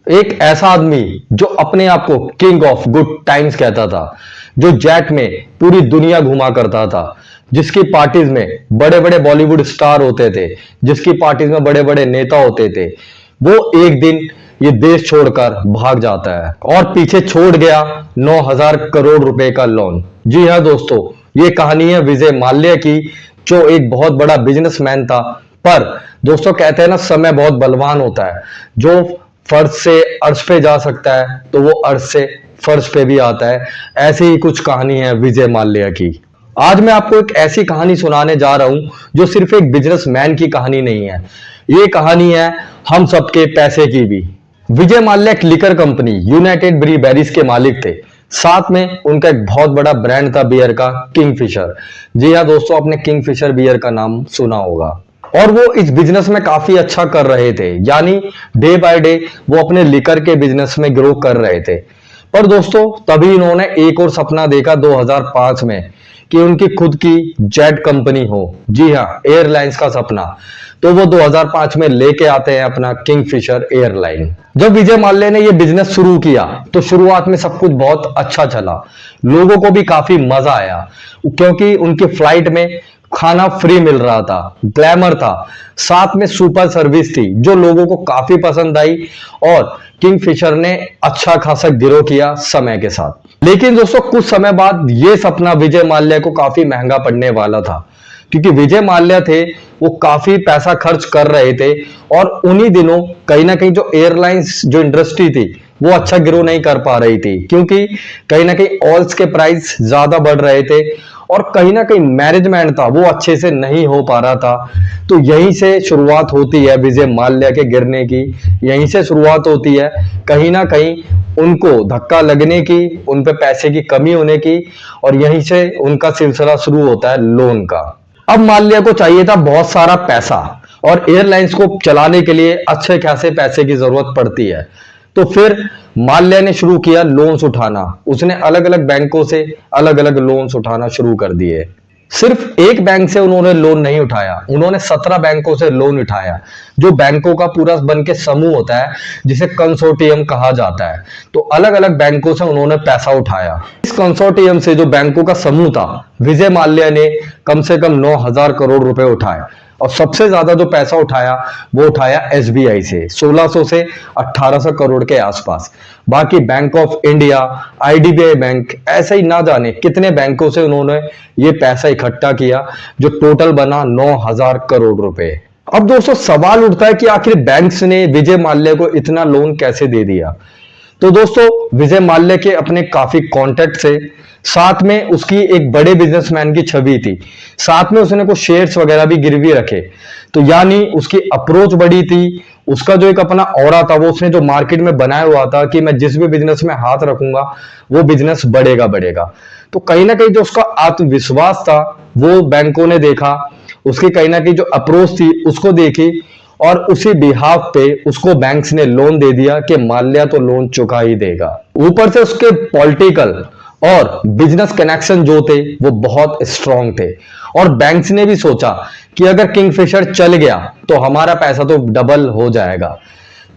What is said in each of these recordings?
एक ऐसा आदमी जो अपने आप को किंग ऑफ गुड टाइम्स कहता था, जो जेट में पूरी दुनिया घुमा करता था, जिसकी पार्टीज में बड़े बड़े बॉलीवुड स्टार होते थे, जिसकी पार्टीज में बड़े बड़े नेता होते थे, वो एक दिन ये देश छोड़कर भाग जाता है और पीछे छोड़ गया 9,000 करोड़ रुपए का लोन। जी हाँ दोस्तों, ये कहानी है विजय माल्या की, जो एक बहुत बड़ा बिजनेसमैन था। पर दोस्तों कहते हैं ना, समय बहुत बलवान होता है। जो फर्श से अर्श पे जा सकता है तो वो अर्श से फर्श पे भी आता है। ऐसी ही कुछ कहानी है विजय माल्या की। आज मैं आपको एक ऐसी कहानी सुनाने जा रहा हूं जो सिर्फ एक बिजनेसमैन की कहानी नहीं है, ये कहानी है हम सबके पैसे की भी। विजय माल्या एक लिकर कंपनी यूनाइटेड ब्रीवेरीज के मालिक थे। साथ में उनका एक बहुत बड़ा ब्रांड था बियर का, किंगफिशर। जी हाँ दोस्तों, आपने किंगफिशर बियर का नाम सुना होगा। और वो इस बिजनेस में काफी अच्छा कर रहे थे, यानी डे बाय डे वो अपने लिकर के बिजनेस में ग्रो कर रहे थे। पर दोस्तों तभी इन्होंने एक और सपना देखा 2005 में कि उनकी खुद की जेट कंपनी हो। जी हाँ, एयरलाइंस का सपना। तो वो 2005 में लेके आते हैं अपना किंगफिशर एयरलाइन। जब विजय माल्या ने ये बिजनेस शुरू किया तो शुरुआत में सब कुछ बहुत अच्छा चला, लोगों को भी काफी मजा आया, क्योंकि उनकी फ्लाइट में खाना फ्री मिल रहा था, ग्लैमर था, साथ में सुपर सर्विस थी जो लोगों को काफी पसंद आई। और किंगफिशर ने अच्छा खासा ग्रो किया समय के साथ। लेकिन दोस्तों कुछ समय बाद ये सपना विजय माल्या को काफी महंगा पड़ने वाला था, क्योंकि विजय माल्या थे वो काफी पैसा खर्च कर रहे थे। और उन्हीं दिनों कहीं ना कहीं जो एयरलाइंस जो इंडस्ट्री थी वो अच्छा ग्रो नहीं कर पा रही थी, क्योंकि कहीं ना कहीं ऑयल्स के प्राइस ज्यादा बढ़ रहे थे और कहीं ना कहीं मैनेजमेंट था वो अच्छे से नहीं हो पा रहा था। तो यहीं से शुरुआत होती है विजय माल्या के गिरने की, यहीं से शुरुआत होती है कहीं ना कहीं उनको धक्का लगने की, उन पे पैसे की कमी होने की, और यहीं से उनका सिलसिला शुरू होता है लोन का। अब माल्या को चाहिए था बहुत सारा पैसा, और एयरलाइंस को चलाने के लिए अच्छे खासे पैसे की जरूरत पड़ती है। तो फिर माल्या ने शुरू किया लोन्स उठाना। उसने अलग अलग बैंकों से अलग अलग लोन्स उठाना शुरू कर दिए। सिर्फ एक बैंक से उन्होंने लोन नहीं उठाया, उन्होंने 17 बैंकों से लोन उठाया, जो बैंकों का पूरा बन के समूह होता है जिसे कंसोर्टियम कहा जाता है। तो अलग अलग बैंकों से उन्होंने पैसा उठाया। इस कंसोर्टियम से जो बैंकों का समूह था, विजय माल्या ने कम से कम 9,000 करोड़ रुपए उठाए। और सबसे ज्यादा जो पैसा उठाया वो उठाया एसबीआई से, 1600 से 1800 करोड़ के आसपास। बाकी bank of India, IDBI bank, ऐसे ही ना जाने कितने बैंकों से उन्होंने ये पैसा इकट्ठा किया, जो टोटल बना 9,000 करोड़ रुपए। अब दोस्तों सवाल उठता है कि आखिर बैंक्स ने विजय माल्या को इतना लोन कैसे दे दिया। तो दोस्तों विजय माल्या के अपने काफी कॉन्टेक्ट से, साथ में उसकी एक बड़े बिजनेसमैन की छवि थी, साथ में उसने कुछ शेयर्स वगैरह भी गिरवी रखे। तो यानी उसकी अप्रोच बड़ी थी, उसका जो एक अपना ऑरा था वो उसने जो मार्केट में बनाया हुआ था कि मैं जिस भी बिजनेस में हाथ रखूंगा वो बिजनेस बढ़ेगा बढ़ेगा। तो कहीं ना कहीं जो उसका आत्मविश्वास था वो बैंकों ने देखा, उसकी कहीं ना कहीं जो अप्रोच थी उसको देखी, और उसी बिहाफ पे उसको बैंक्स ने लोन दे दिया कि माल्या तो लोन चुका ही देगा। ऊपर से उसके पॉलिटिकल और बिजनेस कनेक्शन जो थे वो बहुत स्ट्रांग थे। और बैंक्स ने भी सोचा कि अगर किंगफिशर चल गया तो हमारा पैसा तो डबल हो जाएगा।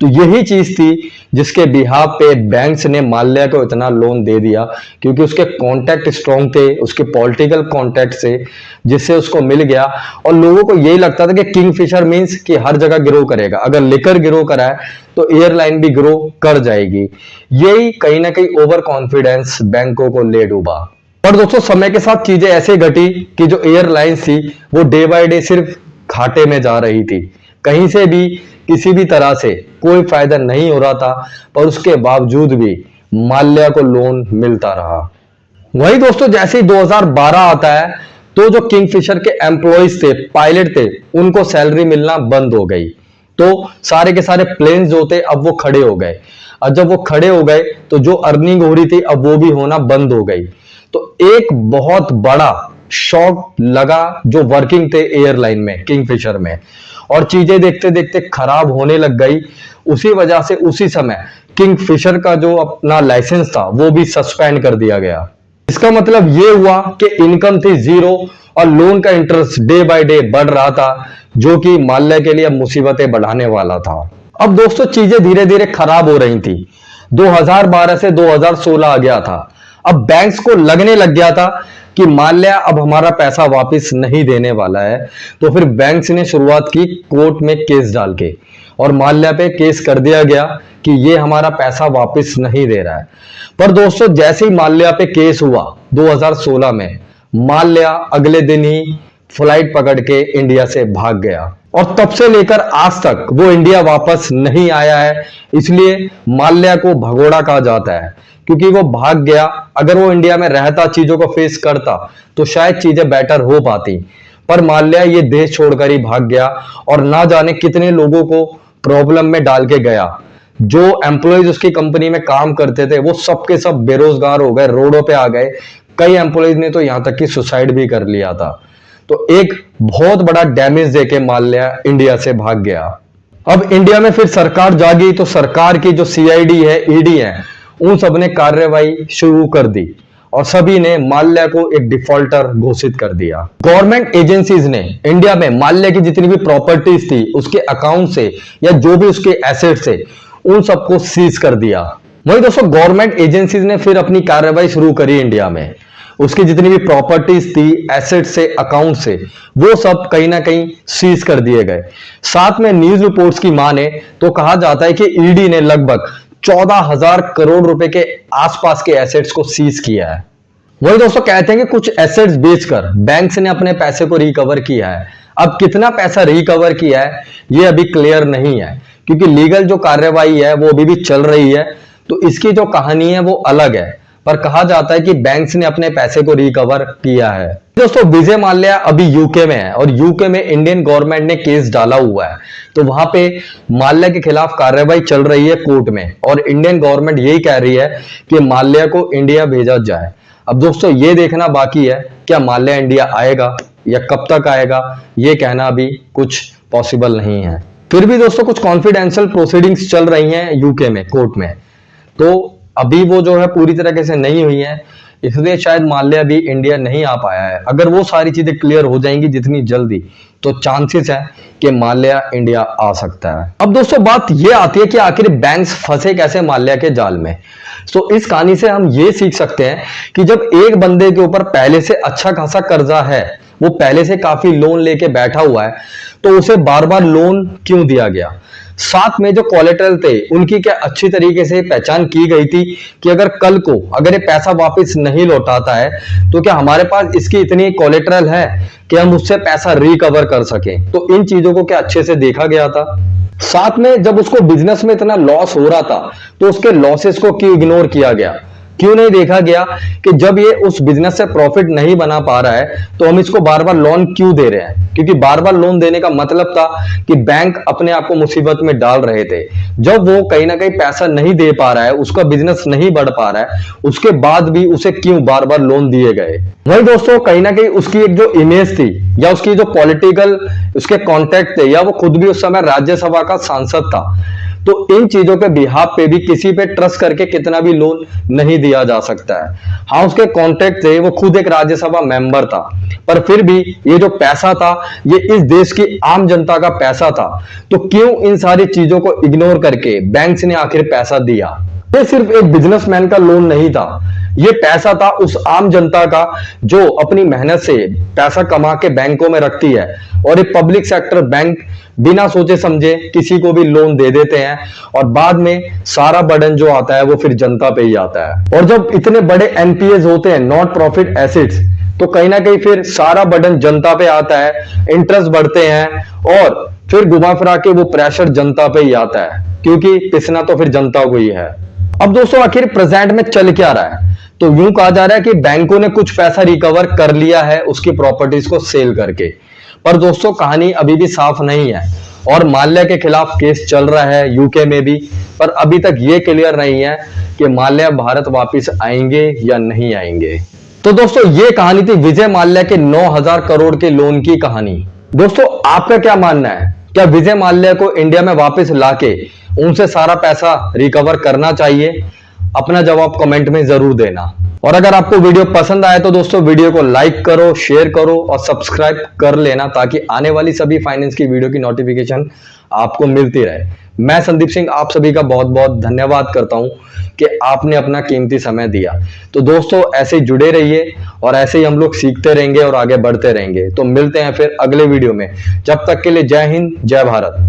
तो यही चीज थी जिसके बिहाफ पे बैंक्स ने माल्या को इतना लोन दे दिया, क्योंकि उसके कॉन्टैक्ट स्ट्रांग थे, उसके पॉलिटिकल कॉन्टैक्ट से, जिससे उसको मिल गया। और लोगों को यही लगता था कि किंगफिशर मींस कि हर जगह ग्रो करेगा, अगर लिकर ग्रो करा है तो एयरलाइन भी ग्रो कर जाएगी। यही कहीं ना कहीं ओवर कॉन्फिडेंस बैंकों को ले डूबा। और दोस्तों समय के साथ चीजें ऐसे घटी कि जो एयरलाइंस थी वो डे बाय डे सिर्फ घाटे में जा रही थी, कहीं से भी किसी भी तरह से कोई फायदा नहीं हो रहा था। पर उसके बावजूद भी माल्या को लोन मिलता रहा। वही दोस्तों जैसे ही 2012 आता है तो जो किंगफिशर के एम्प्लॉइज थे, पायलट थे, उनको सैलरी मिलना बंद हो गई। तो सारे के सारे प्लेन जो थे अब वो खड़े हो गए। और जब वो खड़े हो गए तो जो अर्निंग हो रही थी अब वो भी होना बंद हो गई। तो एक बहुत बड़ा शॉक लगा जो वर्किंग थे एयरलाइन में, किंगफिशर में, और चीजें देखते देखते खराब होने लग गई। उसी वजह से उसी समय किंगफिशर का जो अपना लाइसेंस था वो भी सस्पेंड कर दिया गया। इसका मतलब ये हुआ कि इनकम थी जीरो और लोन का इंटरेस्ट डे बाय डे बढ़ रहा था, जो कि माल्या के लिए मुसीबतें बढ़ाने वाला था। अब दोस्तों चीजें धीरे धीरे खराब हो रही थी। 2012 से 2016 आ गया था। अब बैंक्स को लगने लग गया था कि माल्या अब हमारा पैसा वापस नहीं देने वाला है। तो फिर बैंक्स ने शुरुआत की कोर्ट में केस डाल के, और माल्या पे केस कर दिया गया कि ये हमारा पैसा वापस नहीं दे रहा है। पर दोस्तों जैसे ही माल्या पे केस हुआ 2016 में, माल्या अगले दिन ही फ्लाइट पकड़ के इंडिया से भाग गया, और तब से लेकर आज तक वो इंडिया वापस नहीं आया है। इसलिए माल्या को भगोड़ा कहा जाता है, क्योंकि वो भाग गया। अगर वो इंडिया में रहता, चीजों को फेस करता, तो शायद चीजें बेटर हो पाती। पर माल्या ये देश छोड़कर ही भाग गया, और ना जाने कितने लोगों को प्रॉब्लम में डाल के गया। जो एम्प्लॉयज उसकी कंपनी में काम करते थे वो सब के सब बेरोजगार हो गए, रोडों पे आ गए। कई एम्प्लॉयज ने तो यहां तक कि सुसाइड भी कर लिया था। तो एक बहुत बड़ा डैमेज देके माल्या इंडिया से भाग गया। अब इंडिया में फिर सरकार जागी, तो सरकार की जो सीआईडी है, ईडी है, उन सब ने कार्रवाई शुरू कर दी, और सभी ने माल्या को एक डिफॉल्टर घोषित कर दिया। गवर्नमेंट एजेंसीज ने इंडिया में माल्या की जितनी भी प्रॉपर्टीज थी, उसके अकाउंट से या जो भी उसके एसेट्स थे, उन सबको सीज कर दिया। वही दोस्तों गवर्नमेंट एजेंसीज ने फिर अपनी कार्रवाई शुरू करी इंडिया में। उसकी जितनी भी प्रॉपर्टीज थी, एसेट से, अकाउंट से, वो सब कहीं ना कहीं सीज कर दिए गए। साथ में न्यूज रिपोर्ट्स की माने तो कहा जाता है कि ईडी ने लगभग 14,000 करोड़ रुपए के आसपास के एसेट्स को सीज किया है। वही दोस्तों कहते हैं कि कुछ एसेट्स बेचकर बैंक्स ने अपने पैसे को रिकवर किया है। अब कितना पैसा रिकवर किया है ये अभी क्लियर नहीं है, क्योंकि लीगल जो कार्रवाई है वो अभी भी चल रही है। तो इसकी जो कहानी है वो अलग है, पर कहा जाता है कि बैंक्स ने अपने पैसे को रिकवर किया है। दोस्तों विजय माल्या अभी यूके में है, और यूके में इंडियन गवर्नमेंट ने केस डाला हुआ है। तो वहां पे माल्या के खिलाफ कार्रवाई चल रही है कोर्ट में, और इंडियन गवर्नमेंट यही कह रही है कि माल्या को इंडिया भेजा जाए। अब दोस्तों ये देखना बाकी है क्या माल्या इंडिया आएगा या कब तक आएगा, ये कहना अभी कुछ पॉसिबल नहीं है। फिर भी दोस्तों कुछ कॉन्फिडेंशियल प्रोसीडिंग्स चल रही हैं यूके में, कोर्ट में। तो अभी वो जो है पूरी तरीके से नहीं हुई है, इसलिए शायद माल्या भी इंडिया नहीं आ पाया है। अगर वो सारी चीजें क्लियर हो जाएंगी जितनी जल्दी, तो चांसेस है कि माल्या इंडिया आ सकता है। अब दोस्तों बात ये आती है कि आखिर बैंक्स फंसे कैसे माल्या के जाल में। तो इस कहानी से हम ये सीख सकते हैं कि जब एक बंदे के ऊपर पहले से अच्छा खासा कर्जा है, वो पहले से काफी लोन लेके बैठा हुआ है, तो उसे बार बार लोन क्यों दिया गया। साथ में जो कोलेटरल थे उनकी क्या अच्छी तरीके से पहचान की गई थी कि अगर कल को अगर ये पैसा वापस नहीं लौटाता है, तो क्या हमारे पास इसकी इतनी कोलेटरल है कि हम उससे पैसा रिकवर कर सकें। तो इन चीजों को क्या अच्छे से देखा गया था। साथ में जब उसको बिजनेस में इतना लॉस हो रहा था, तो उसके लॉसेस को क्यों इग्नोर किया गया, क्यों नहीं देखा गया कि जब ये उस बिजनेस से प्रॉफिट नहीं बना पा रहा है तो हम इसको बार बार लोन क्यों दे रहे हैं। क्योंकि बार बार लोन देने का मतलब था कि बैंक अपने आप को मुसीबत में डाल रहे थे। जब वो कहीं ना कहीं पैसा नहीं दे पा रहा है, उसका बिजनेस नहीं बढ़ पा रहा है, उसके बाद भी उसे क्यों बार बार लोन दिए गए। वही दोस्तों कहीं ना कहीं उसकी एक जो इमेज थी, या उसकी जो पॉलिटिकल उसके कॉन्टेक्ट थे, या वो खुद भी उस समय राज्यसभा का सांसद था, तो इन चीजों के बिहाफ पे भी किसी पे ट्रस्ट करके कितना भी लोन नहीं दिया जा सकता है। हाँ उसके कॉन्टेक्ट थे, वो खुद एक राज्यसभा मेंबर था, पर फिर भी ये जो पैसा था ये इस देश की आम जनता का पैसा था। तो क्यों इन सारी चीजों को इग्नोर करके बैंक्स ने आखिर पैसा दिया। ये सिर्फ एक बिजनेसमैन का लोन नहीं था, ये पैसा था उस आम जनता का जो अपनी मेहनत से पैसा कमा के बैंकों में रखती है। और ये पब्लिक सेक्टर बैंक बिना सोचे समझे किसी को भी लोन दे देते हैं, और बाद में सारा बर्डन जो आता है वो फिर जनता पे ही आता है। और जब इतने बड़े एनपीएस होते हैं, नॉट प्रॉफिट एसेट्स, तो कहीं ना कहीं फिर सारा बर्डन जनता पे आता है, इंटरेस्ट बढ़ते हैं, और फिर घुमा फिरा के वो प्रेशर जनता पे ही आता है, क्योंकि पिसना तो फिर जनता को ही है। अब दोस्तों आखिर प्रेजेंट में चल क्या रहा है, तो यूं कहा जा रहा है कि बैंकों ने कुछ पैसा रिकवर कर लिया है उसकी प्रॉपर्टीज को सेल करके। पर दोस्तों कहानी अभी भी साफ नहीं है, और माल्या के खिलाफ केस चल रहा है यूके में भी, पर अभी तक ये क्लियर नहीं है कि माल्या भारत वापस आएंगे या नहीं आएंगे। तो दोस्तों ये कहानी थी विजय माल्या के 9,000 करोड़ के लोन की कहानी। दोस्तों आपका क्या मानना है, क्या विजय माल्या को इंडिया में वापस लाके उनसे सारा पैसा रिकवर करना चाहिए? अपना जवाब कमेंट में जरूर देना। और अगर आपको वीडियो पसंद आए तो दोस्तों वीडियो को लाइक करो, शेयर करो और सब्सक्राइब कर लेना, ताकि आने वाली सभी फाइनेंस की वीडियो की नोटिफिकेशन आपको मिलती रहे। मैं संदीप सिंह आप सभी का बहुत बहुत धन्यवाद करता हूं कि आपने अपना कीमती समय दिया। तो दोस्तों ऐसे ही जुड़े रहिए और ऐसे ही हम लोग सीखते रहेंगे और आगे बढ़ते रहेंगे। तो मिलते हैं फिर अगले वीडियो में। जब तक के लिए जय हिंद, जय भारत।